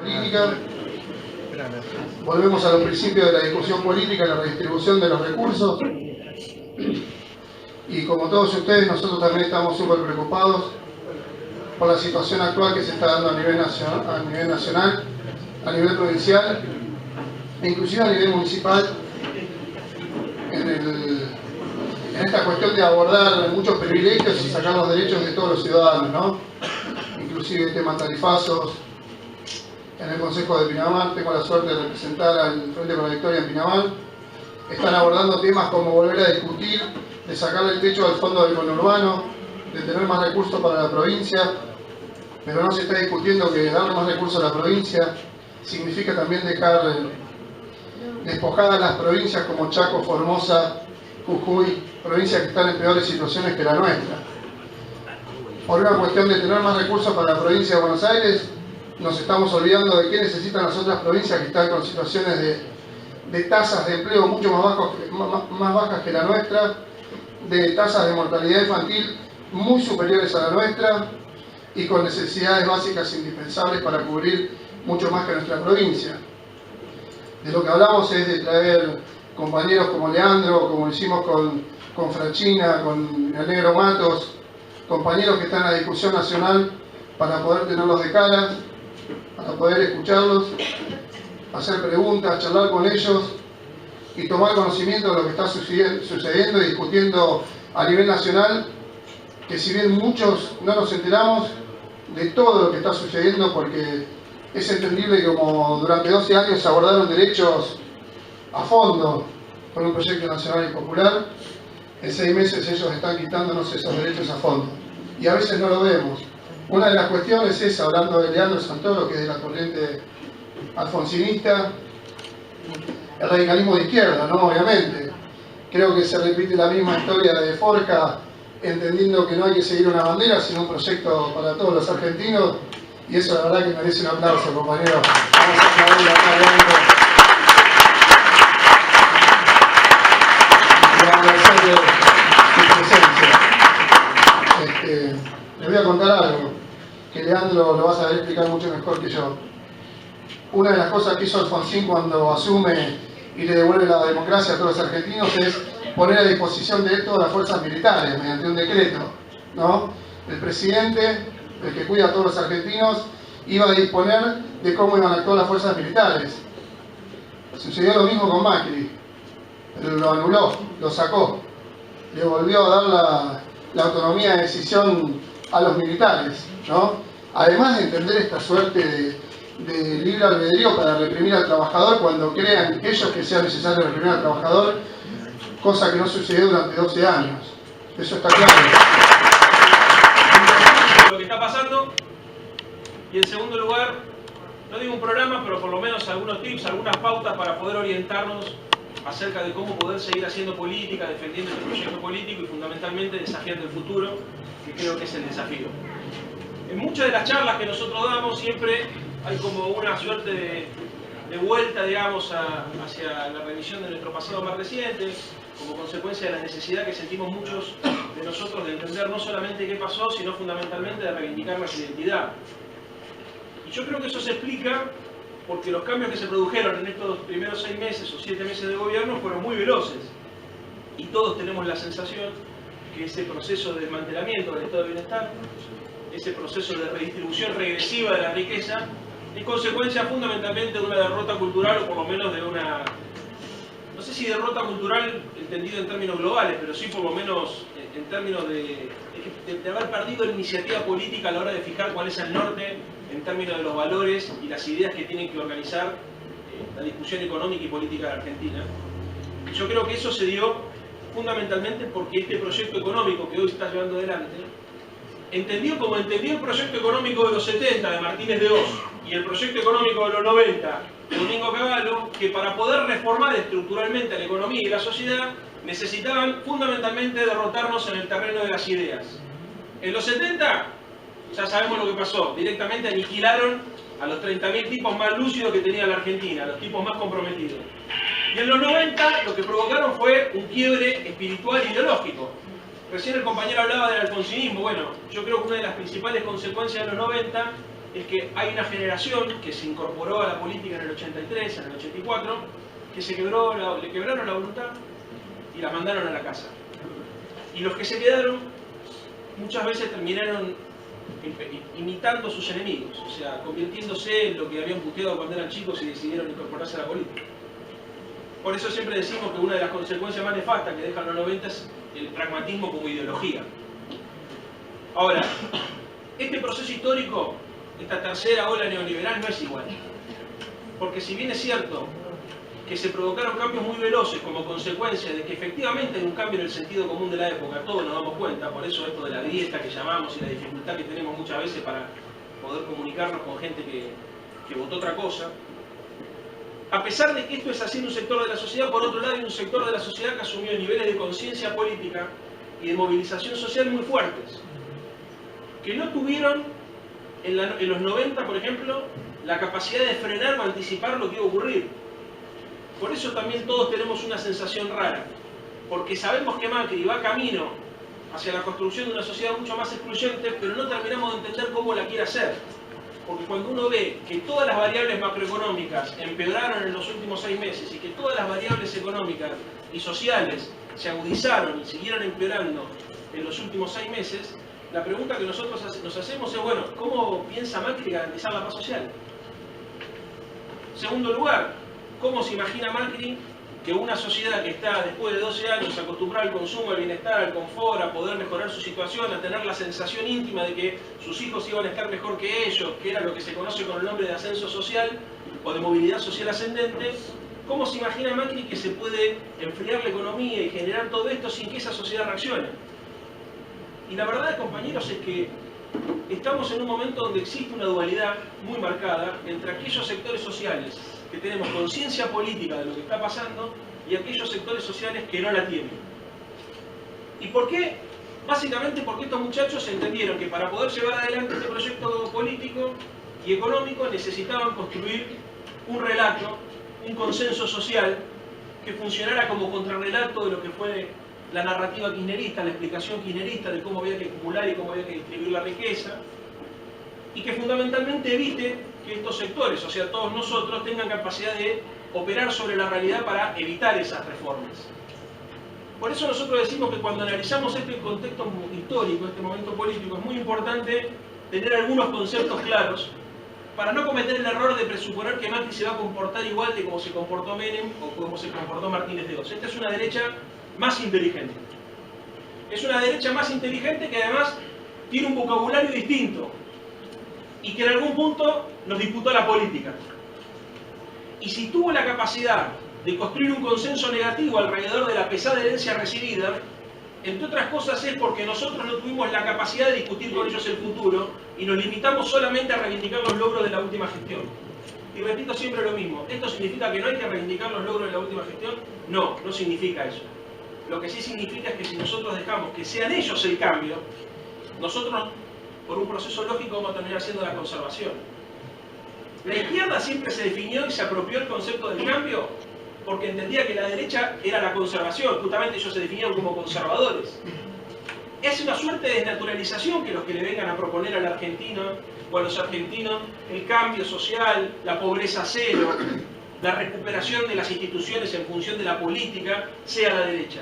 política. Volvemos a los principios de la discusión política y la redistribución de los recursos. Y como todos ustedes, nosotros también estamos súper preocupados por la situación actual que se está dando a nivel nacional, a nivel provincial e inclusive a nivel municipal en esta cuestión de abordar muchos privilegios y sacar los derechos de todos los ciudadanos, ¿no? Inclusive temas tarifazos. En el Consejo de Pinamar, tengo la suerte de representar al Frente para la Victoria en Pinamar. Están abordando temas como volver a discutir, de sacarle el techo al fondo del conurbano, de tener más recursos para la provincia, pero no se está discutiendo que darle más recursos a la provincia significa también dejar despojadas las provincias como Chaco, Formosa, Jujuy, provincias que están en peores situaciones que la nuestra. Por una cuestión de tener más recursos para la provincia de Buenos Aires, nos estamos olvidando de qué necesitan las otras provincias que están con situaciones de tasas de empleo mucho más bajas que la nuestra, de tasas de mortalidad infantil muy superiores a la nuestra y con necesidades básicas indispensables para cubrir mucho más que nuestra provincia. De lo que hablamos es de traer compañeros como Leandro, como hicimos con Franchina, con el Negro Matos, compañeros que están en la discusión nacional para poder tenerlos de cara, para poder escucharlos, hacer preguntas, charlar con ellos y tomar conocimiento de lo que está sucediendo y discutiendo a nivel nacional, que si bien muchos no nos enteramos de todo lo que está sucediendo, porque es entendible que como durante 12 años se abordaron derechos a fondo con un proyecto nacional y popular, en 6 meses ellos están quitándonos esos derechos a fondo y a veces no lo vemos. Una de las cuestiones es, hablando de Leandro Santoro, que es de la corriente alfonsinista, el radicalismo de izquierda, ¿no? Obviamente. Creo que se repite la misma historia de Forja, entendiendo que no hay que seguir una bandera, sino un proyecto para todos los argentinos, y eso la verdad que merece un aplauso, compañeros. Vamos a aplaudir acá adentro. Y agradecerle su presencia. Les voy a contar algo, que Leandro lo va a saber explicar mucho mejor que yo. Una de las cosas que hizo Alfonsín cuando asume y le devuelve la democracia a todos los argentinos es poner a disposición de él todas las fuerzas militares mediante un decreto, ¿no? El presidente, el que cuida a todos los argentinos, iba a disponer de cómo iban a actuar las fuerzas militares. Sucedió lo mismo con Macri, pero lo anuló, lo sacó, le volvió a dar la autonomía de decisión a los militares, ¿no? Además de entender esta suerte de libre albedrío para reprimir al trabajador cuando crean ellos que sea necesario reprimir al trabajador, cosa que no sucedió durante 12 años. Eso está claro. Lo que está pasando. Y en segundo lugar, no digo un programa, pero por lo menos algunos tips, algunas pautas para poder orientarnos acerca de cómo poder seguir haciendo política, defendiendo este proyecto político y fundamentalmente desafiando el futuro, que creo que es el desafío. En muchas de las charlas que nosotros damos siempre hay como una suerte de vuelta, digamos, hacia la revisión de nuestro pasado más reciente, como consecuencia de la necesidad que sentimos muchos de nosotros de entender no solamente qué pasó, sino fundamentalmente de reivindicar nuestra identidad. Y yo creo que eso se explica porque los cambios que se produjeron en estos primeros 6 meses o 7 meses de gobierno fueron muy veloces. Y todos tenemos la sensación que ese proceso de desmantelamiento del estado de bienestar, ese proceso de redistribución regresiva de la riqueza, es consecuencia fundamentalmente de una derrota cultural, o por lo menos de una, no sé si derrota cultural entendido en términos globales, pero sí por lo menos en términos de haber perdido la iniciativa política a la hora de fijar cuál es el norte en términos de los valores y las ideas que tienen que organizar la discusión económica y política de Argentina. Yo creo que eso se dio fundamentalmente porque este proyecto económico que hoy se está llevando adelante, entendió como entendió el proyecto económico de los 70 de Martínez de Oz y el proyecto económico de los 90 de Domingo Cavallo, que para poder reformar estructuralmente la economía y la sociedad necesitaban fundamentalmente derrotarnos en el terreno de las ideas. En los 70 ya sabemos lo que pasó, directamente aniquilaron a los 30.000 tipos más lúcidos que tenía la Argentina, los tipos más comprometidos. Y en los 90 lo que provocaron fue un quiebre espiritual e ideológico. Recién el compañero hablaba del alfonsinismo. Bueno, yo creo que una de las principales consecuencias de los 90 es que hay una generación que se incorporó a la política en el 83, en el 84, que le quebraron la voluntad y la mandaron a la casa. Y los que se quedaron muchas veces terminaron imitando a sus enemigos, o sea, convirtiéndose en lo que habían puteado cuando eran chicos y decidieron incorporarse a la política. Por eso siempre decimos que una de las consecuencias más nefastas que dejan los 90 es el pragmatismo como ideología. Ahora, este proceso histórico, esta tercera ola neoliberal no es igual. Porque si bien es cierto que se provocaron cambios muy veloces como consecuencia de que efectivamente hay un cambio en el sentido común de la época, todos nos damos cuenta, por eso esto de la grieta que llamamos y la dificultad que tenemos muchas veces para poder comunicarnos con gente que votó otra cosa, a pesar de que esto es así en un sector de la sociedad, por otro lado hay un sector de la sociedad que asumió niveles de conciencia política y de movilización social muy fuertes, que no tuvieron en los 90, por ejemplo, la capacidad de frenar o anticipar lo que iba a ocurrir. Por eso también todos tenemos una sensación rara, porque sabemos que Macri va camino hacia la construcción de una sociedad mucho más excluyente, pero no terminamos de entender cómo la quiere hacer. Porque cuando uno ve que todas las variables macroeconómicas empeoraron en los últimos 6 meses y que todas las variables económicas y sociales se agudizaron y siguieron empeorando en los últimos 6 meses, la pregunta que nosotros nos hacemos es, bueno, ¿cómo piensa Macri garantizar la paz social? Segundo lugar, ¿cómo se imagina Macri que una sociedad que está después de 12 años acostumbrada al consumo, al bienestar, al confort, a poder mejorar su situación, a tener la sensación íntima de que sus hijos iban a estar mejor que ellos, que era lo que se conoce con el nombre de ascenso social o de movilidad social ascendente, ¿cómo se imagina Macri que se puede enfriar la economía y generar todo esto sin que esa sociedad reaccione? Y la verdad, compañeros, es que estamos en un momento donde existe una dualidad muy marcada entre aquellos sectores sociales que tenemos conciencia política de lo que está pasando y aquellos sectores sociales que no la tienen. ¿Y por qué? Básicamente porque estos muchachos entendieron que para poder llevar adelante este proyecto político y económico necesitaban construir un relato, un consenso social que funcionara como contrarrelato de lo que fue la narrativa kirchnerista, la explicación kirchnerista de cómo había que acumular y cómo había que distribuir la riqueza, y que fundamentalmente evite que estos sectores, o sea, todos nosotros, tengan capacidad de operar sobre la realidad para evitar esas reformas. Por eso nosotros decimos que cuando analizamos este contexto histórico, este momento político, es muy importante tener algunos conceptos claros para no cometer el error de presuponer que Macri se va a comportar igual de como se comportó Menem o como se comportó Martínez de Oz. Esta es una derecha más inteligente. Es una derecha más inteligente que además tiene un vocabulario distinto y que en algún punto nos disputó la política. Y si tuvo la capacidad de construir un consenso negativo alrededor de la pesada herencia recibida, entre otras cosas es porque nosotros no tuvimos la capacidad de discutir con ellos el futuro y nos limitamos solamente a reivindicar los logros de la última gestión. Y repito siempre lo mismo, ¿esto significa que no hay que reivindicar los logros de la última gestión? No, no significa eso. Lo que sí significa es que si nosotros dejamos que sean ellos el cambio, nosotros, por un proceso lógico, vamos a terminar haciendo la conservación. La izquierda siempre se definió y se apropió el concepto del cambio porque entendía que la derecha era la conservación, justamente ellos se definían como conservadores. Es una suerte de desnaturalización que los que le vengan a proponer al argentino o a los argentinos el cambio social, la pobreza cero, la recuperación de las instituciones en función de la política, sea la derecha.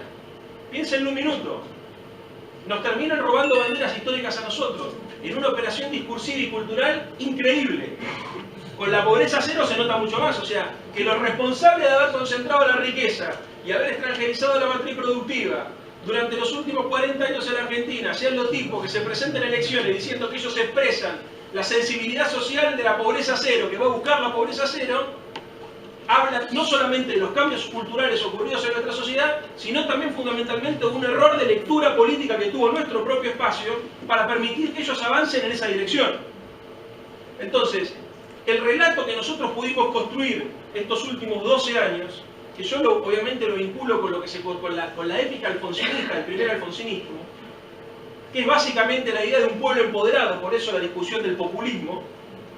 Piénsenlo un minuto. Nos terminan robando banderas históricas a nosotros, en una operación discursiva y cultural increíble. Con la pobreza cero se nota mucho más, o sea, que los responsables de haber concentrado la riqueza y haber extranjerizado la matriz productiva durante los últimos 40 años en la Argentina sean los tipos que se presentan en elecciones diciendo que ellos expresan la sensibilidad social de la pobreza cero, que va a buscar la pobreza cero, habla no solamente de los cambios culturales ocurridos en nuestra sociedad, sino también fundamentalmente de un error de lectura política que tuvo nuestro propio espacio para permitir que ellos avancen en esa dirección. Entonces, el relato que nosotros pudimos construir estos últimos 12 años, que yo obviamente lo vinculo con, con la épica alfonsinista, el primer alfonsinismo, que es básicamente la idea de un pueblo empoderado, por eso la discusión del populismo,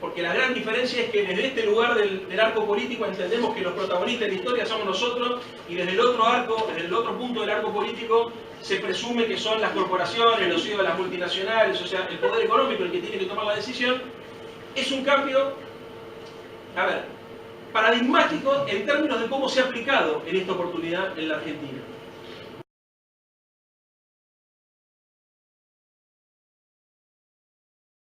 porque la gran diferencia es que desde este lugar del arco político entendemos que los protagonistas de la historia somos nosotros, y desde el otro arco, desde el otro punto del arco político, se presume que son las corporaciones, los CEOs de las multinacionales, o sea, el poder económico el que tiene que tomar la decisión. es un cambio, paradigmático en términos de cómo se ha aplicado en esta oportunidad en la Argentina.